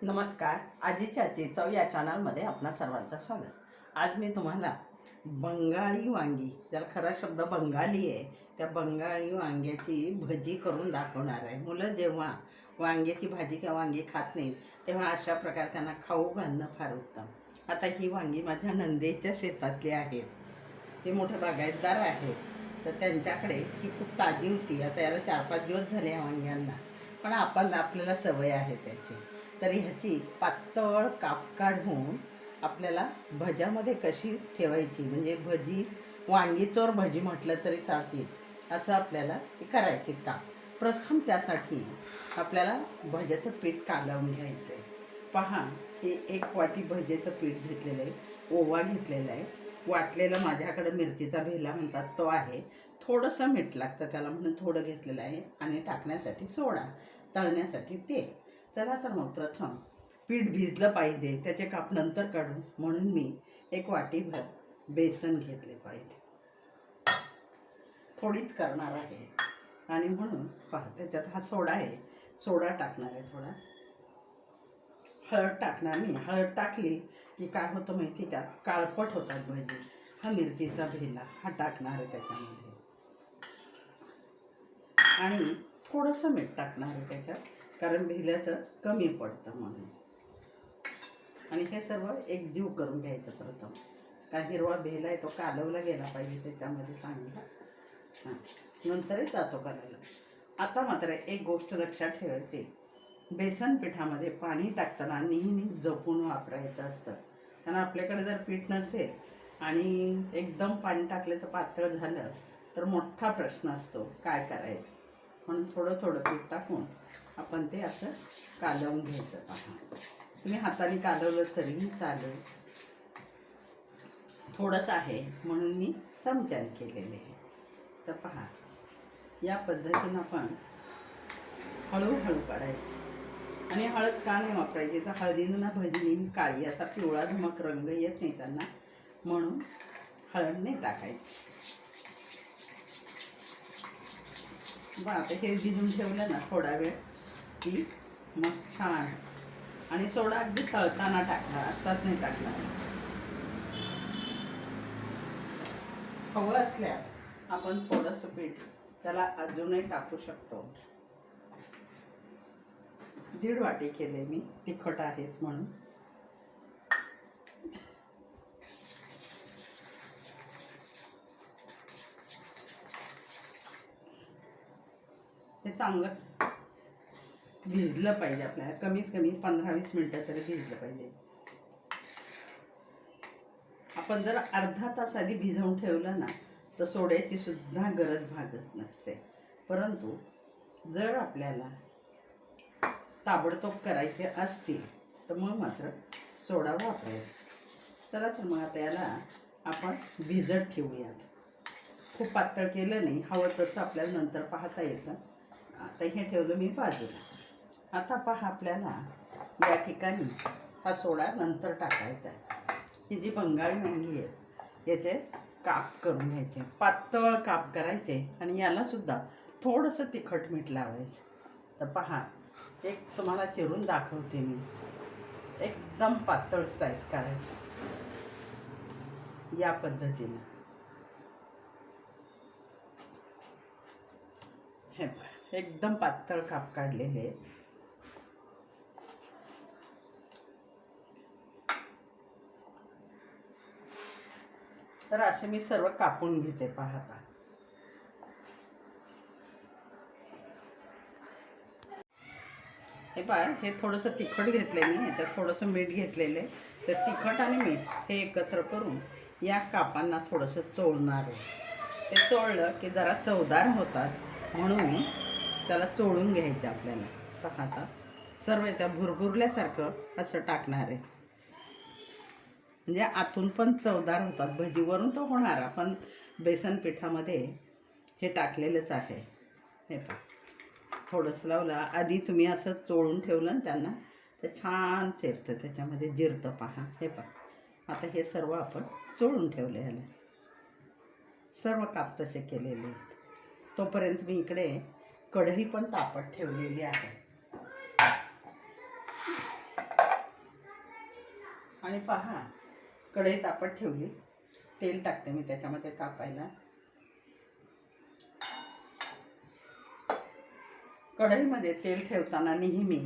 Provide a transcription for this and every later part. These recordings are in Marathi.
नमस्कार. आजीची आजी चव या चॅनलमध्ये आपणा सर्वांचं स्वागत. आज मी तुम्हाला बंगाली वांगी, ज्याला खरा शब्द बंगाली आहे, त्या बंगाली वांग्याची भजी करून दाखवणार आहे. मुलं जेव्हा वांग्याची भाजी किंवा वांगी खात नाहीत तेव्हा अशा प्रकारे त्यांना खाऊ घालणं फार उत्तम. आता ही वांगी माझ्या नंदेच्या शेतातली आहेत. ते मोठे बागायतदार आहेत, तर त्यांच्याकडे ही खूप ताजी होती. आता याला 4-5 दिवस झाले या वांग्यांना, पण आपल्याला सवय आहे त्याची. तर ह्याची पातळ काप काढून आपल्याला भज्यामध्ये कशी ठेवायची, म्हणजे भजी वांगी चोर भजी म्हटलं तरी चालतील, असं आपल्याला ती करायची काप. प्रथम त्यासाठी आपल्याला भज्याचं पीठ कालवून घ्यायचं आहे. पहा, हे 1 वाटी भज्याचं पीठ घेतलेलं आहे, ओवा घेतलेला आहे, वाटलेलं माझ्याकडे मिरचीचा भेला म्हणतात तो आहे, थोडंसं मीठ लागतं त्याला म्हणून थोडं घेतलेलं आहे, आणि टाकण्यासाठी सोडा, तळण्यासाठी तेल. चला तर मग प्रथम पीठ भिजलं पाहिजे, त्याचे काप नंतर काढू म्हणून मी 1 वाटीभर बेसन घेतले पाहिजे. थोडीच करणार आहे आणि म्हणून पहा, त्याच्यात हा सोडा आहे, सोडा टाकणार आहे, थोडा हळद टाकणार. मी हळद टाकली की काय होतं माहिती का, काळपट होतात भजी. हा मिरचीचा भेला हा टाकणार आहे त्याच्यामध्ये, आणि थोडंसं मीठ टाकणार आहे त्याच्यात, कारण भेल्याचं कमी पडतं म्हणून. आणि हे सर्व एकजीव करून घ्यायचं प्रथम. का हिरवा भेला आहे तो कालवला गेला पाहिजे त्याच्यामध्ये चांगला, हां, नंतरच जातो करायला. आता मात्र एक गोष्ट लक्षात ठेवायची, बेसन पिठामध्ये पाणी टाकताना नेहमी जपून वापरायचं असतं. कारण आपल्याकडे जर पीठ नसेल आणि एकदम पाणी टाकलं तर पातळ झालं तर मोठा प्रश्न असतो काय करायचं. म्हणून थोडं थोडं पीठ टाकून आपण ते असं कालवून घ्यायचं. पहा, तुम्ही हाताने कालवलं तरीही चालेल, थोडंच आहे म्हणून मी चमच्याने केलेले आहे. तर पहा, या पद्धतीनं आपण हळूहळू काढायचं. आणि हळद का नाही वापरायची, तर हळदीनं ना भजी नेहमी काळी, असा पिवळा धमक रंग येत नाही त्यांना, म्हणून हळद नाही टाकायची. बघा, आता हे भिजून ठेवलं ना थोडा वेळ की मग छान. आणि सोडा अगदी तळताना टाकला, आत्ताच नाही टाकला. हवं असल्यास आपण थोडंसं पीठ त्याला अजूनही टाकू शकतो. 1.5 वाटी केले मी, तिखट आहेत म्हणून. हे चांगलं भिजलं पाहिजे, आपल्याला कमीत कमी 15-20 मिनटं तरी भिजलं पाहिजे. आपण जर अर्धा तास आधी भिजवून ठेवलं ना तर सोड्याची सुद्धा गरज भागत नसते. परंतु जर आपल्याला ताबडतोब करायचे असतील तर मग मात्र सोडा वापरायचा. चला तर मग आता याला आपण भिजत ठेवूयात. खूप पातळ केलं नाही, हवं तसं आपल्याला नंतर पाहता येतं. आता हे ठेवलं मी बाजूला. आता पहा, आपल्याला या ठिकाणी हा सोडा नंतर टाकायचा. ही जी बंगाली वांगी आहेत याचे काप करून घ्यायचे, पातळ काप करायचे, आणि याला सुद्धा थोडंसं तिखट मीठ लावायचं. तर पहा, एक तुम्हाला चिरून दाखवते मी. एकदम पातळ स्लाइस काढायची या पद्धतीनं. हे पहा, एकदम पातळ काप काढलेले. तर असे मी सर्व कापून घेते. पहा, हे पहा, हे थोडंसं तिखट घेतलं मी, ह्याच्यात थोडंसं मीठ घेतलेलं आहे. तर तिखट आणि मीठ हे एकत्र करून या कापांना थोडंसं चोळणार आहे. ते चोळलं की जरा चवदार होतात म्हणून त्याला चोळून घ्यायचं आपल्याला. पहा, आता सर्व याच्या भुरभुरल्यासारखं असं टाकणार आहे, म्हणजे आतून पण चवदार होतात भजी. वरून तो होणार, आपण बेसन पिठामध्ये हे टाकलेलंच आहे. हे पहा, थोडंसं लावलं आधी तुम्ही असं चोळून ठेवलं ना त्यांना तर छान चिरतं, त्याच्यामध्ये जिरतं. पहा, हे पहा, आता हे सर्व आपण चोळून ठेवलं. ह्याला सर्व काप तसे केलेले आहेत. तोपर्यंत मी इकडे कढई पण तापत ठेवलेली आहे. आणि पहा, कढई तापत ठेवली, तेल टाकते मी त्याच्यामध्ये तापायला. कढईमध्ये तेल ठेवताना नेहमी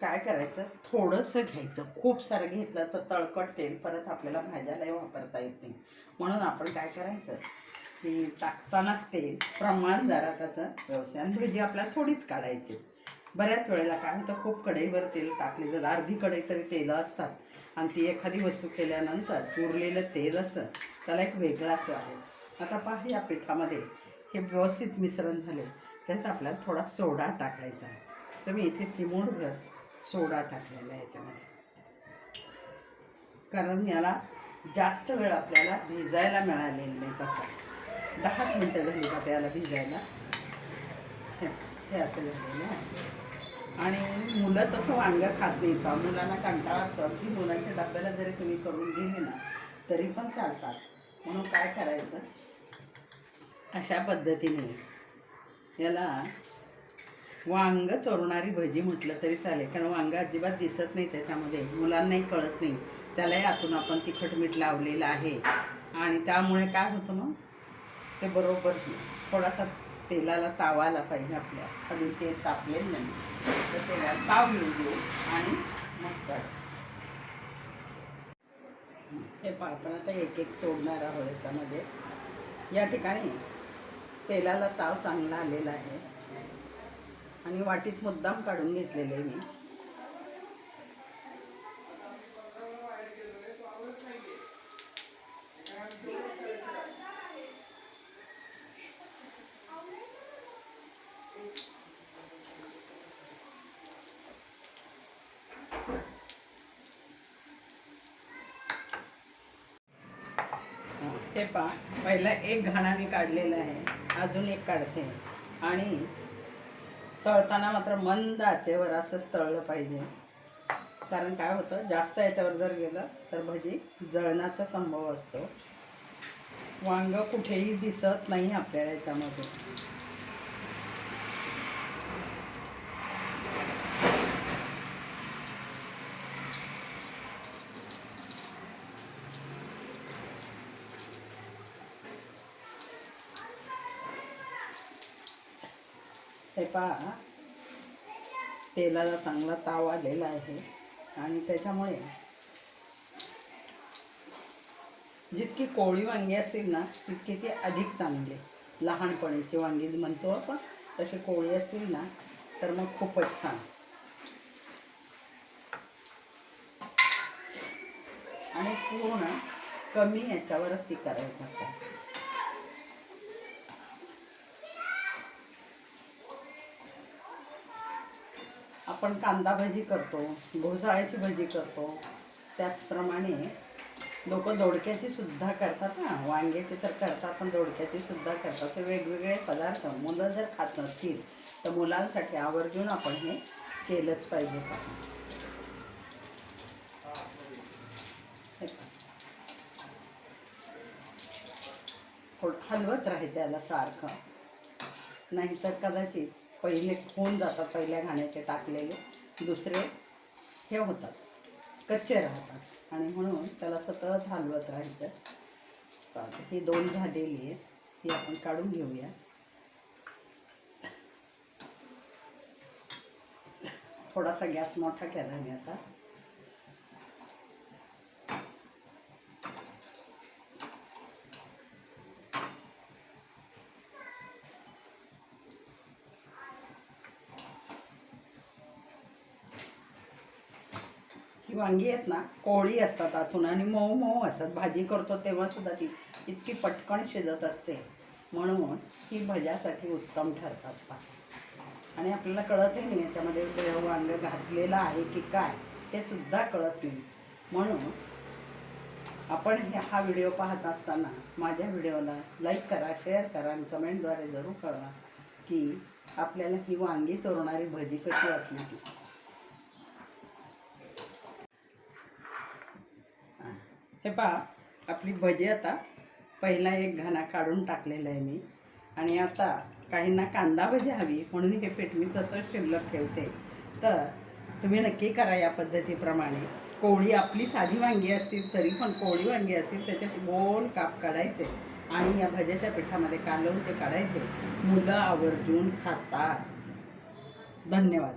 काय करायचं, थोडंसं घ्यायचं. खूप सारं घेतलं तर तळकट तेल परत आपल्याला भाज्यालाही वापरता येत नाही. म्हणून आपण काय करायचं की टाकतानाच तेल प्रमाण जरा त्याचं व्यवस्थित, आणि भजी आपल्याला थोडीच काढायची. बऱ्याच वेळेला काय होतं, खूप कढईवर तेल टाकले जर अर्धी कढई तरी तेल असतात, आणि ती एखादी वस्तू केल्यानंतर उरलेलं तेल असतं त्याला एक वेगळा स्वाद आहे. आता पहा, या पिठामध्ये हे व्यवस्थित मिश्रण झाले, त्याचा आपल्याला थोडा सोडा टाकायचा आहे. तर मी इथे चिमूटभर सोडा टाकलेला आहे याच्यामध्ये, कारण याला जास्त वेळ आपल्याला भिजायला मिळालेला नाही. तसा 10 मिनटं झाली का त्याला भिजायला, हे असं झालेलं आहे. आणि मुलं तसं वांगं खात नाही का, मुलांना कंटाळा असतो. की मुलांच्या डब्याला जरी तुम्ही करून दिले ना तरी पण चालतात. म्हणून काय करायचं, अशा पद्धतीने याला वांग चोरणारी भजी म्हटलं तरी चालेल, कारण वांग अजिबात दिसत नाही त्याच्यामध्ये, मुलांनाही कळत नाही. त्यालाही आतून आपण तिखट मीठ लावलेलं आहे, आणि त्यामुळे काय होतं मग ते बरोबर थोडासा तेलाला तावायला पाहिजे. आपल्या अजून तेल तापलेलं नाही तर तेलाला ताव घेऊ देऊ आणि मग काढ. हे आपण आता एक एक तोडणार आहोत याच्यामध्ये. या ठिकाणी तेलाला ताव चांगला आलेला आहे, आणि वाटीत मुद्दाम काढून घेतलेले मी. हे पहा, पहिला एक घाणा मी काढलेला आहे, अजून एक काढते. आणि तळताना मात्र मंद आचेवर असंच तळलं पाहिजे, कारण काय होतं, जास्त याच्यावर जर गेलं तर भजी जळण्याचा संभव असतो. वांग कुठेही दिसत नाही आपल्याला याच्यामध्ये. हे पहा, तेलाला चांगला ताव आलेला आहे, आणि त्याच्यामुळे जितकी कोवळी वांगी असतील ना तितकी ती अधिक चांगली. लहानपणीची वांगी म्हणतो आपण तशी कोवळी असतील ना तर मग खूपच छान. आणि पूर्ण कमी याच्यावरच ती करायचं असतं. आपण कांदा भजी करतो, घोसाळ्याची भजी करतो, त्याचप्रमाणे लोक दोडक्याची सुद्धा करतात ना. वांग्याची तर करतात, पण दोडक्याची सुद्धा करतात. ते वेगवेगळे पदार्थ मुलं जर खात नसतील तर मुलांसाठी आवर्जून आपण हे केलंच पाहिजे. हलवत राहायचं त्याला सारखं, नाहीतर कदाचित पहिले होऊन जातात, पहिल्या घाण्याचे टाकलेले, दुसरे हे होतात, कच्चे राहतात. आणि म्हणून त्याला सतत हलवत राहायचं. ही 2 झालेली आहे, ही आपण काढून घेऊया. थोडासा गॅस मोठा केला मी आता. ही वांगी आहेत ना, कोवळी असतात आतून आणि मऊ मऊ असतात. भाजी करतो तेव्हा सुद्धा ती इतकी पटकन शिजत असते, म्हणून ही भज्यासाठी उत्तम ठरतात. आणि आपल्याला कळतही नाही याच्यामध्ये वांग घातलेलं आहे की काय, हे सुद्धा कळत नाही. म्हणून आपण हा व्हिडिओ पाहत असताना माझ्या व्हिडिओला लाईक करा, शेअर करा, आणि कमेंटद्वारे जरूर कळवा की आपल्याला ही वांगी चोरणारी भजी कशी वाटली ती. हे पहा, आपली भजी आता पहिला एक घाणा काढून टाकलेला आहे मी. आणि आता काहींना कांदा भजी हवी म्हणून हे पीठ मी तसंच शिल्लक ठेवते. तर तुम्ही नक्की करा या पद्धतीप्रमाणे. कोवळी आपली साधी वांगी असतील तरी पण कोवळी वांगी असतील त्याच्यात गोल काप काढायचे आणि या भज्याच्या पिठामध्ये कालवून ते काढायचे. मुलं आवर्जून खातात. धन्यवाद.